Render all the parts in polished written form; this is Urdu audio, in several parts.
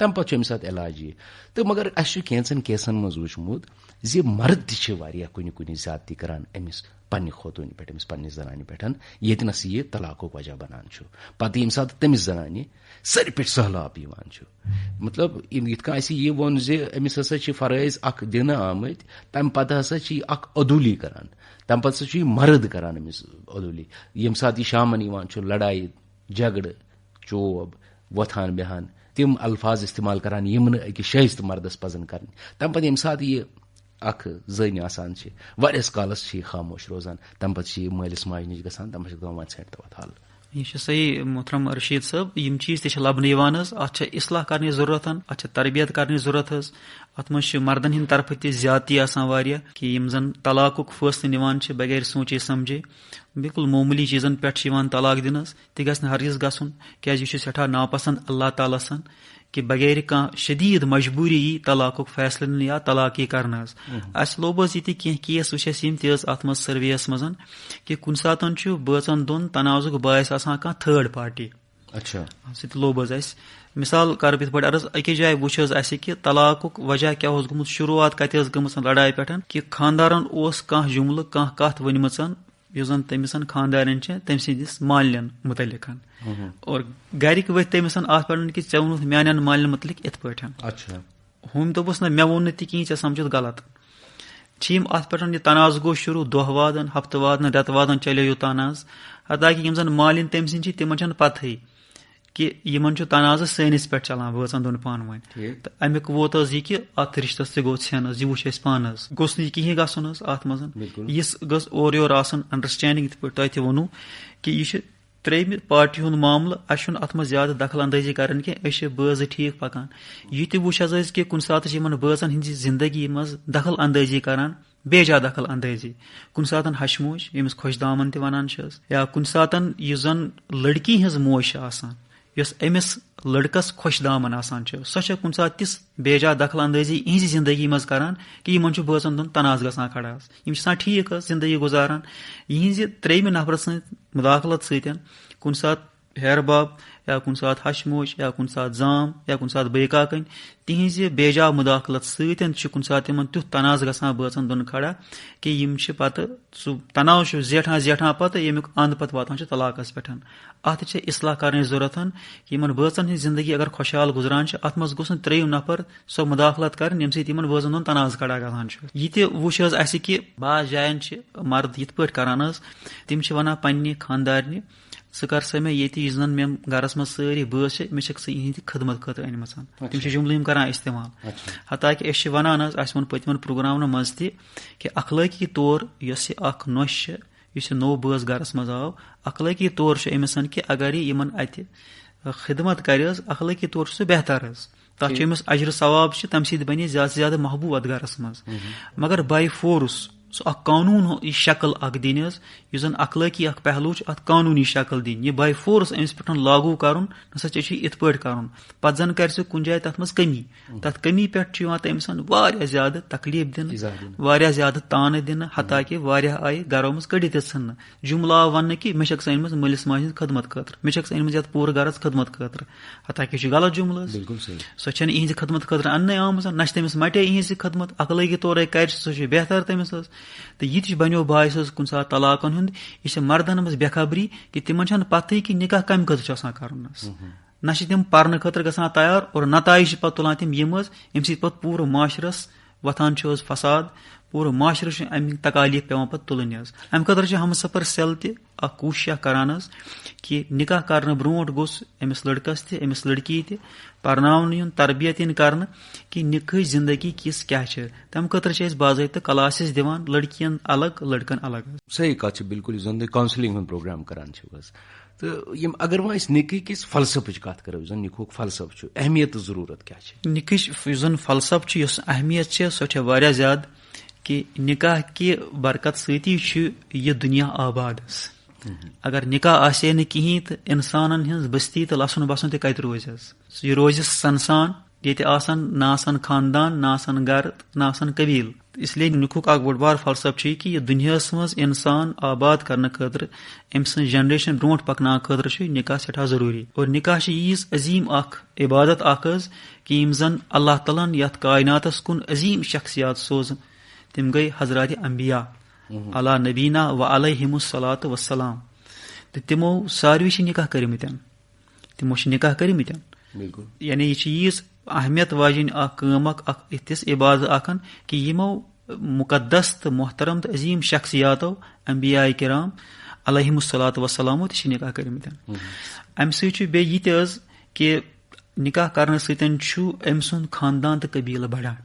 تَمہِ پَتہٕ چھُ اَمہِ ساتہٕ علاج یہِ تہٕ مگر اَسہِ چھُ کینٛژن کیسن منٛز وٕچھمُت زِ مرد تہِ چھِ واریاہ کُنہِ زیادتی کران أمِس پننہِ خوتوٗنہِ پٮ۪ٹھ أمِس پننہِ زنانہِ پٮ۪ٹھ ییٚتنَس یہِ طلاقُک وجہ بنان چھُ پتہٕ ییٚمہِ ساتہٕ تٔمِس زنانہِ ساروی پٮ۪ٹھ سہلاب یِوان چھُ مطلب یِتھ کٔنۍ اَسہِ یہِ ووٚن زِ أمِس ہسا چھِ فرٲیض اکھ دِنہٕ آمٕتۍ تَمہِ پتہٕ ہسا چھِ یہِ اکھ عدوٗلی کران تَمہِ پتہٕ ہسا چھُ یہِ مرد کران أمِس عدوٗلی ییٚمہِ ساتہٕ یہِ شامن یِوان چھُ لڑایہِ جگڑٕ چوب وۄتھان بیٚہان تِم الفاظ استعمال کران یِم نہٕ أکِس شٲیستہٕ مردس پزن کرٕنۍ تَمہِ پتہٕ ییٚمہِ ساتہٕ یہِ اکھ زٔنۍ آسان چھِ واریاہس کالس چھِ یہِ خاموش روزان تَمہِ پتہٕ چھِ یہِ مٲلِس ماجہِ نِش گژھان تَمہِ پتہٕ چھِ دپان وۄنۍ ژھنٛڈ تہٕ وۄتھ حل یہ چھُ صحیح محترم رشیٖد صٲب یِم چیٖز تہِ چھِ لبنہٕ یِوان حظ اتھ چھِ اصلاح کرنٕچ ضروٗرت اتھ چھِ تربیت کرنٕچ ضروٗرت حظ اتھ منٛز چھِ مردن ہٕنٛدِ طرفہٕ تہِ زیادتی آسان واریاہ کہِ یِم زن طلاقُک فٲصلہٕ نِوان چھِ بغیر سونچے سمجھے بالکل معموٗلی چیٖزن پٮ۪ٹھ چھِ یِوان طلاق دِنہٕ حظ تہِ گژھِ نہٕ ہرگز گژھُن کیازِ یہِ چھُ سٮ۪ٹھاہ ناپسنٛد اللہ تعالیٰ سن کہِ بغیر کانٛہہ شدیٖد مجبوٗری یی طلاقُک فٲصلہٕ نِنہٕ یا طلاق یی کرنہٕ حظ اَسہِ لوب حظ ییٚتہِ کینٛہہ کیس وٕچھ اَسہِ یِم تہِ حظ اتھ منٛز سٔروییس منٛز کہِ کُنہِ ساتہٕ چھُ بٲژن دۄن تنازُک باعث آسان کانٛہہ تھٲڑ پارٹی سُہ تہِ لوب حظ اَسہِ مِثال کرٕ بہٕ یِتھ پٲٹھۍ عرض أکِس جایہِ وٕچھ حظ اَسہِ کہِ طلاقُک وجہ کیاہ اوس گوٚمُت شروٗعات کتہِ ٲس گٔمٕژ لڑایہِ پٮ۪ٹھ کہِ خانٛدارن اوس کانٛہہ جملہٕ کانٛہہ کتھ ؤنمٕژ یُس زن تٔمِس خانٛدارٮ۪ن چھِ تٔمۍ سٕنٛدِس مالنٮ۪ن مُتعلق اور گرِکۍ ؤتھۍ تٔمِس اتھ پٮ۪ٹھ کہِ ژےٚ ووٚنُتھ میانٮ۪ن مالنٮ۪ن مُتعلق یِتھ پٲٹھۍ ہُمۍ دوٚپُس نہ مےٚ ووٚن نہٕ تہِ کِہینۍ ژےٚ سمجھُتھ غلط چھِ یِم اتھ پٮ۪ٹھ یہِ تنازٕ گوٚو شروٗع دۄہ وادن ہفتہٕ وادن رٮ۪تہٕ وادن چلیو یوٚتان حظ حتاکہِ یِم زن مالِنۍ تٔمۍ سٕنٛدۍ چھِ تِمن چھنہٕ پتہٕے کہِ یِمن چھُ تنازٕ سٲنِس پٮ۪ٹھ چلان بٲژن دۄن پانہٕ ؤنۍ تہٕ امیُک ووت حظ یہِ کہِ اتھ رشتس تہِ گوٚو ژھٮ۪ن حظ یہِ وٕچھ اَسہِ پانہٕ حظ گوٚژھ نہٕ یہِ کِہینۍ گژھُن حظ اتھ منٛز یِژھ گٔژھ اورٕ یورٕ آسٕنۍ انڈرسٹینڈنگ یِتھ پٲٹھۍ تۄہہِ تہِ ووٚنوٕ کہِ یہِ چھُ ترٛیٚیمہِ پارٹی ہُنٛد معاملہٕ اَسہِ چھُنہٕ اتھ منٛز زیادٕ دخل اندٲزی کرٕنۍ کینٛہہ أسۍ چھِ بٲژٕ ٹھیٖک پکان یہِ تہِ وٕچھ حظ أسۍ کہِ کُنہِ ساتہٕ چھِ یِمن بٲژن ہٕنٛزِ زندگی منٛز دخل اندٲزی کران بیجا دخل اندٲزی کُنہِ ساتہٕ ہشموش ییٚمِس خۄش دامن تہِ ونان چھِ حظ یا کُنہِ ساتہٕ یُس زن لڑکی ہٕنٛز موج چھِ آسان یۄس أمِس لڑکس خۄش دامن آسان چھِ سۄ چھےٚ کُنہِ ساتہٕ تِژھ بیجا دخل اندٲزی یِہنٛزِ زندگی منٛز کران کہِ یِمن چھُ بٲژن دۄن تناز گژھان کھڑا حظ یِم چھِ آسان ٹھیٖک حظ زندگی گُزاران یِہنٛزِ ترٛیٚیمہِ نفرٕ سٕنٛدِ مُداخلت سۭتۍ کُنہِ ساتہٕ ہیرٕ باب یا کُنہِ ساتہٕ ہشموش یا کُنہِ ساتہٕ زام یا کُنہِ ساتہٕ بٲے کاکٕنۍ تِہنٛزِ بیجا مُداخلت سۭتۍ چھُ کُنہِ ساتہٕ تِمن تیُتھ تناز گژھان بٲژن دۄن کھڑا کہِ یِم چھِ پتہٕ سُہ تناز چھُ زیٹھان پتہٕ ییٚمیُک اند پتہٕ واتان چھُ طلاقس پٮ۪ٹھ اتھ چھِ اصلاح کرنٕچ ضروٗرت کہِ یِمن بٲژن ہٕنٛز زندگی اگر خۄشحال گُزران چھِ اتھ منٛز گوٚژھ نہٕ ترٛیٚیِم نفر سۄ مُداخلت کرٕنۍ ییٚمہِ سۭتۍ یِمن بٲژن دۄن تناز کھڑا گژھان چھُ یہِ تہِ وٕچھ حظ اَسہِ کہِ بعض جاین چھِ مرد یِتھ پٲٹھۍ کران حظ تِم چھِ ونان پننہِ خانٛدارنہِ ژٕ کر سا مےٚ ییٚتہِ یُس زن مےٚ گرس منٛز سٲری بٲژ چھِ مےٚ چھکھ ژٕ یِہنٛدِ خدمت خٲطرٕ أنمٕژ تِم چھِ جملہٕ یِم کران استعمال حتاکہِ أسۍ چھِ ونان حظ اَسہِ ووٚن پٔتمٮ۪ن پروگرامن منٛز تہِ کہِ اخلٲقی طور یۄس یہِ اکھ نۄش چھِ یُس یہِ نوٚو بٲژ گرس منٛز آو اخلٲقی طور چھُ أمِس کہِ اگر یہِ یِمن اتہِ خدمت کرِ حظ اخلٲقی طور چھُ سُہ بہتر حظ تتھ چھُ أمِس اجرٕ ثواب چھِ تمہِ سۭتۍ بنہِ زیادٕ سے زیادٕ محبوٗب اتھ گرس منٛز مگر باے فورس سُہ اکھ قانوٗن شکل اکھ دِنۍ حظ یُس زن اخلٲقی اکھ پہلوٗ چھُ اتھ قانوٗنی شکل دِنۍ یہِ باے فورس أمِس پٮ۪ٹھ لاگوٗ کرُن نسا ژےٚ چھُے یِتھ پٲٹھۍ کرُن پتہٕ زن کرِ سُہ کُنہِ جایہِ تتھ منٛز کٔمی تتھ کٔمی پٮ۪ٹھ چھُ یِوان تٔمِس واریاہ زیادٕ تکلیٖف دِنہٕ واریاہ زیادٕ تانہٕ دِنہٕ حتاکہِ واریاہ آیہِ گرو منٛز کٔڑِتھ تہِ ژھٕننہٕ جملہٕ آو وننہٕ کہِ مےٚ چھکھ ژٕ أنمٕژ مٲلِس ماجہِ ہٕنٛز خدمت خٲطرٕ مےٚ چھکھ ژٕ أنمٕژ یتھ پوٗرٕ گرس خدمت خٲطرٕ حتاکہِ یہِ چھُ غلط جملہٕ حظ سۄ چھنہٕ یِہنٛزِ خدمت خٲطرٕ اننٕے آمٕژ نہ چھِ تٔمِس مٹے یِہنٛز خدمت اخلٲقی طورے کرِ سُہ چھُ بہتر تٔمِس حظ تہٕ یہِ تہِ بنیو باعث حظ کُنہِ ساتہٕ طلاقن ہُنٛد یہِ چھِ مردن منٛز بے خبری کہِ تِمن چھنہٕ پتہٕے کہِ نکاح کمہِ خٲطرٕ چھُ آسان کرُن حظ نہ چھِ تِم پرنہٕ خٲطرٕ گژھان تیار اور نتایج چھِ پتہٕ تُلان تِم یِم حظ ییٚمہِ سۭتۍ پتہٕ پوٗرٕ معاشرس وۄتھان چھُ حظ فساد پوٗرٕ معاشرٕ چھُ اَمِکۍ تکالیٖف پیٚوان پتہٕ تُلٕنۍ حظ اَمہِ خٲطرٕ چھِ ہمسفر سیل تہِ اکھ کوٗشش کران حظ کہِ نکاح کرنہٕ برونٛٹھ گوٚژھ أمِس لڑکس تہِ أمِس لڑکی تہِ پرناونہٕ یُن تربیت یِن کرنہٕ کہِ نِکاحٕچ زندگی کِژھ کیاہ چھِ تمہِ خٲطرٕ چھِ أسۍ باضٲبطہٕ کلاسز دِوان لڑکین الگ لڑکن الگ صحیح کتھ چھِ بالکل یُس زن تُہۍ کونسلنگ ہُنٛد پروگرام کران چھِو حظ تہٕ یِم اگر وۄنۍ أسۍ نِکاح کِس فلسفٕچ کتھ کرو یُس زن نِکاحُک فلسفہٕ چھُ اہمیت تہٕ ضروٗرت کیاہ چھِ نِکاحٕچ یُس زن فلسفہٕ چھُ یۄس اہمیت چھِ سۄ چھےٚ واریاہ زیادٕ کہِ نکاح کہِ برکت سۭتی چھُ یہِ دُنیا آباد حظ اگر نکاح آسہِ ہے نہٕ کِہینۍ تہٕ انسانن ہٕنٛز بستی تہٕ لسُن بسُن تہِ کتہِ روزِ حظ یہِ روزِ سنسان ییٚتہِ آسان نہ آسان خاندان نہ آسان گرٕ نہ آسان قبیٖل. اسلیے نِکُک اکھ بوٚڑ بار فلسفہٕ چھُ یہِ کہِ یہِ دُنیاہس منٛز اِنسان آباد کرنہٕ خٲطرٕ أمۍ سٕنٛز جنریشن برونٛٹھ پکناونہٕ خٲطرٕ چھُ نِکاح سٮ۪ٹھاہ ضروٗری. اور نِکاح چھِ ییٖژ عظیٖم اکھ عبادت اکھ حظ کہِ یِم زن اللہ تعالیٰ ہن یتھ کایناتس کُن عظیٖم شخصیات سوزٕ تِم گٔے حضرات انبیا علی نبینا و علیہم الصلاۃ وسلام. تہٕ تِمو ساروی چھِ نِکاح کٔرمٕتۍ. یعنی یہِ چھِ ییٖژ اہمیت واجیٚنۍ اکھ کٲم اکھ تِژھ عبادت اکھ کہِ یِمو مُقدس تہٕ محترم تہٕ عظیٖم شخصیاتو انبیاء کرام علیہم الصلاۃ وسلامو تہِ چھِ نِکاح کٔرمٕتۍ. امہِ سۭتۍ چھُ بیٚیہِ یہِ تہِ حظ کہِ نِکاح کرنہٕ سۭتۍ چھُ أمۍ سُنٛد خاندان تہٕ قبیٖلہٕ بڑان.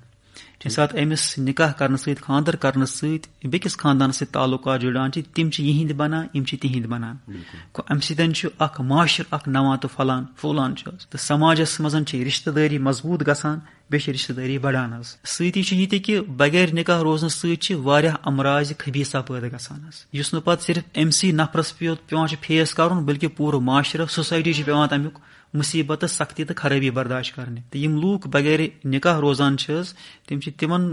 ییٚمہِ ساتہٕ أمِس نِکاح کرنہٕ سۭتۍ خاندر کرنہٕ سۭتۍ بیٚکِس خاندانس سۭتۍ تعلقات جُڑان چھِ تِم چھِ یِہنٛدۍ بنان یِم چھِ تِہنٛدۍ بنان. امہِ سۭتۍ چھُ اکھ معاشرٕ اکھ نوان تہٕ پھۄلان چھُ حظ. تہٕ سماجس منٛز چھِ رشتہٕ دٲری مضبوٗط گژھان بیٚیہِ چھِ رشتہٕ دٲری بڑان حظ. سۭتی چھُ یہِ تہِ کہِ بغیر نِکاح روزنہٕ سۭتۍ چھِ واریاہ امراض خبیٖثہ پٲدٕ گژھان حظ یُس نہٕ پتہٕ صرف أمسٕے نفرس پیوان چھُ فیس کرُن بٔلکہِ پوٗرٕ معاشرٕ سوسایٹی چھِ پیوان تمیُک مُصیبت تہٕ سختی تہٕ خرٲبی برداشت کرنہِ. تہٕ یِم لوٗکھ بغیر نِکاح روزان چھِ حظ تِم چھِ تِمن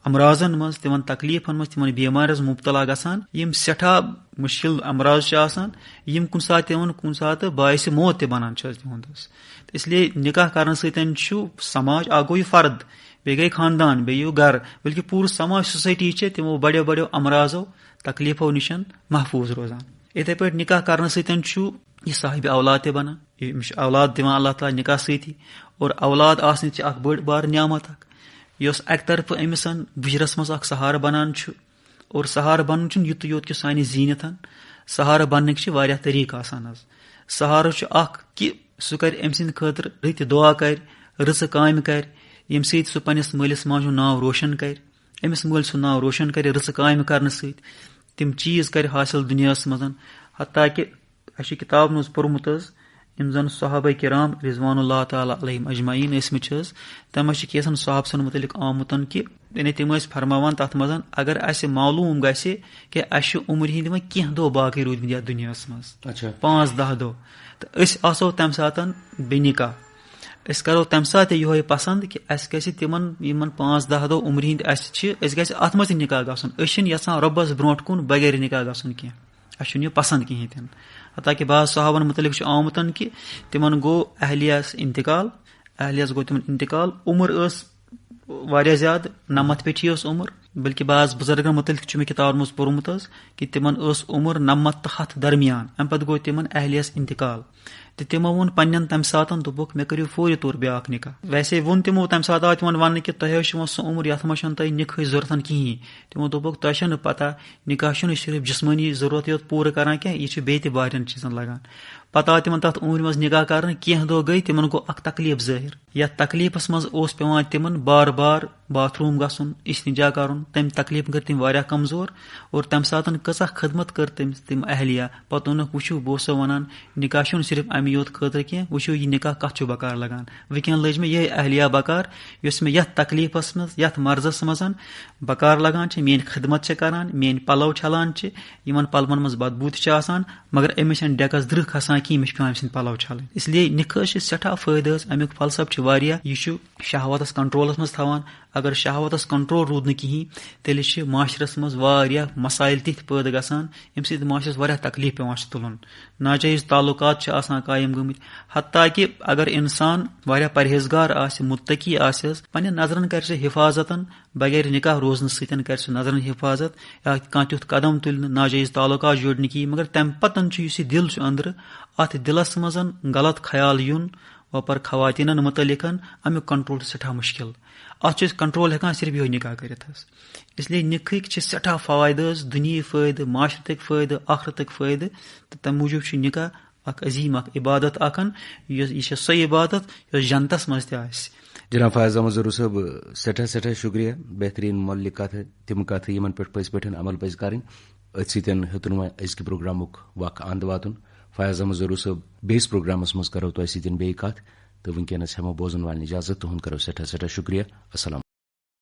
امراضن منٛز تِمن تکلیفن منٛز تِمن بیمارٮ۪ن مُبتلا گژھان یِم سٮ۪ٹھاہ مُشکِل امراض چھِ آسان یِم کُنہِ ساتہٕ باعث موت تہِ بنان چھِ حظ تِہُنٛد حظ. اسلیے نِکاح کرنہٕ سۭتۍ چھُ سماج اکھ گوٚو یہِ فرد بیٚیہِ گٔے خاندان بیٚیہِ گوٚو گرٕ بلکہِ پوٗرٕ سماج سوسایٹی چھِ تِمو بڑیو امراضو تکلیفو نِش محفوٗظ روزان. یِتھے پٲٹھۍ نِکاح کرنہٕ سۭتۍ چھُ یہِ صاحبِ اولاد تہِ بنان. أمِس چھُ اولاد دِوان اللہ تعالیٰ نِکاح سۭتی. اور اولاد آسنہٕ چھِ اکھ بٔڑ بار نعمت اکھ یۄس اکہِ طرفہٕ أمِس بُجرس منٛز اکھ سہارٕ بنان چھُ. اور سہارٕ بنُن چھُنہٕ یُتُے یوت کہِ سانہِ زیٖنتن سہارٕ بننٕکۍ چھِ واریاہ طٔریٖقہٕ آسان حظ. سہارٕ چھُ اکھ کہِ سُہ کرِ أمۍ سٕنٛدِ خٲطرٕ رٕتہِ دعا کرِ رٕژٕ کامہِ کرِ ییٚمہِ سۭتۍ سُہ پننِس مٲلِس ماجہِ ہُنٛد ناو روشن کرِ. أمِس مٲلۍ سُنٛد ناو روشن کرِ رٕژٕ کامہِ کرنہٕ سۭتۍ تِم چیٖز کرِ حٲصِل دُنیاہس منٛز. حتیٰ کہِ اَسہِ چھُ کِتابن منٛز پوٚرمُت حظ یِم زن صحابہ کرام رضوان اللہ تعالیٰ علیہم اجمعین ٲسمٕتۍ چھِ حظ تَتھ منٛز چھِ کینٛژن صحابہٕ سن مُتعلق آمُت کہِ یعنی تِم ٲسۍ فرماوان تتھ منٛز اگر اَسہِ معلوٗم گژھِ کہِ اَسہِ چھِ عُمرِ ہِنٛدۍ وۄنۍ کینٛہہ دۄہ باقٕے روٗدمٕتۍ یتھ دُنیاہس منٛز 5-10 دۄہ تہٕ أسۍ آسو تمہِ ساتہٕ بے نِکاح. أسۍ کرو تمہِ ساتہٕ یِہوے پسنٛد کہِ اَسہِ گژھِ تِمن یِمن 5-10 دۄہ عُمرِ ہِنٛدۍ اَسہِ چھِ أسۍ گژھِ اتھ منٛز تہِ نِکاح گژھُن. أسۍ چھِنہٕ یژھان رۄبس برونٛٹھ کُن بغیر نِکاح گژھُن کینٛہہ. اَسہِ چھُنہٕ یہِ پسنٛد کِہینۍ تہِ نہٕ. حتیٰ کہِ بعض صحابن مُتعلق چھُ آمُت کہِ تِمن گوٚو اہلیہس گوٚو تِمن انتقال. عُمر ٲس واریاہ زیادٕ 90 پیٚٹھی ٲس عُمر بلکہِ بعض بُزرگن مُتعلق چھُ مےٚ کِتابن منٛز پوٚرمُت حظ کہِ تِمن ٲس عُمر 90 تہٕ 100 درمیان. امہِ پتہٕ گوٚو تِمن اہلیہس انتقال تہٕ تِمو ووٚن پننٮ۪ن تمہِ ساتہٕ دوٚپُکھ مےٚ کٔرِو فوری طور بیاکھ نِکاح. ویسے ووٚن تِمو تمہِ ساتہٕ آو تِمن وننہٕ کہِ تۄہہِ حظ چھُ وۄنۍ سُہ عُمر یتھ منٛز چھُنہٕ تۄہہِ نِکاحٕچ ضروٗرت کِہینۍ. تِمو دوٚپُکھ تۄہہِ چھو نہٕ پتہ نِکاح چھُنہٕ صرف جسمٲنی ضروٗرت یوت پوٗرٕ کران کینٛہہ یہِ چھُ بیٚیہِ تہِ واریاہن چیٖزن لگان. پتہٕ آو تِمن تتھ عُمرِ منٛز نِکاح کرنہٕ کینٛہہ دۄہ گٔے تِمن گوٚو اکھ تکلیٖف ظٲہِر. یتھ تکلیٖفس منٛز اوس پیوان تِمن بار بار باتھ روٗم گژھُن استنجا کرُن. تمہِ تکلیٖف کٔر تِم واریاہ کمزور. اور تمہِ ساتہٕ کۭژاہ خدمت کٔر تِم اہلیہ. پتہٕ ووٚنُکھ وٕچھِو بہٕ اوسو ونان نِکاح چھُنہٕ صرف امہِ یوت خٲطرٕ کینٛہہ وٕچھِو یہِ نِکاح کتھ چھُ بکار لگان. وٕنکیٚن لٔج مےٚ یِہے اہلیہ بکار یۄس مےٚ یتھ تکلیٖفس منٛز یتھ مرضس منٛز بکار لگان چھِ. میٲنۍ خدمت چھِ کران میٲنۍ پلو چھلان چھِ یِمن پلون منٛز بدبوٗ تہِ چھِ آسان مگر أمِس چھنہٕ ڈیکس درٕہ کھسان کینٛہہ مےٚ چھِ پیوان أمۍ سٕنٛدۍ پلو چھلٕنۍ. اسلیے نِکاحس چھِ سٮ۪ٹھاہ فٲیدٕ حظ. امیُک فلسفہٕ چھُ واریاہ. یہِ چھُ شہوتس کنٹرولس منٛز تھاوان. اگر شہوتس کنٹرول روٗد نہٕ کِہینۍ تیٚلہِ چھِ معاشرس منٛز واریاہ مسایل تِتھۍ پٲدٕ گژھان ییٚمہِ سۭتۍ معاشرس واریاہ تکلیٖف پیوان چھُ تُلُن. ناجٲیز تعلقات چھِ آسان قٲیِم گٔمٕتۍ. حتیٰ کہِ اگر انسان واریاہ پرہیزگار آسہِ مُتقی آسہِ حظ پننٮ۪ن نظرن کرِ سُہ حفاظتن بغیر نِکاح روزنہٕ سۭتۍ کرِ سُہ نظرن حفاظت یا کانٛہہ تیُتھ قدم تُلہِ نہٕ ناجٲیز تعلقات جوڑِ نہٕ کِہینۍ. مگر تمہِ پتہٕ چھُ یُس یہِ دِل چھُ أنٛدرٕ اتھ دِلس منٛز غلط خیال یُن وۄپر خواتیٖنن مُتعلق امیُک کنٹرول چھُ سٮ۪ٹھاہ مُشکِل. اتھ چھِ أسۍ کنٹرول ہٮ۪کان صرف یِہوے نِکاح کٔرِتھ حظ. اسلیے نِکاحٕکۍ چھِ سٮ۪ٹھاہ فوٲیدٕ حظ. دُنیہِکۍ فٲیدٕ معاشرتٕکۍ فٲیدٕ آخرتٕکۍ فٲیدٕ تہٕ تمہِ موٗجوٗب چھُ نِکاح اکھ عظیٖم اکھ عبادت اکھ یہِ چھِ سۄ عبادت یۄس جنتس منٛز تہِ آسہِ. جناب فیاض احمد ظہور صٲب سٮ۪ٹھاہ شُکریہ. بہتریٖن مۄلہِ کتھٕ تِم کتھٕ یِمن پٮ۪ٹھ پٔزۍ پٲٹھۍ عمل پزِ کرٕنۍ. أتھۍ سۭتۍ ہیوٚتُن وۄنۍ أزکہِ پروگرامُک وق اند واتُن. فیاض احمد ظہور صٲب بیٚیِس پروگرامس منٛز کرو تۄہہِ سۭتۍ بیٚیہِ کتھ تہٕ وٕنکیٚنس ہٮ۪مو بوزن والٮ۪ن اِجازت. تُہُنٛد کرو سٮ۪ٹھاہ شُکریہ. السلام.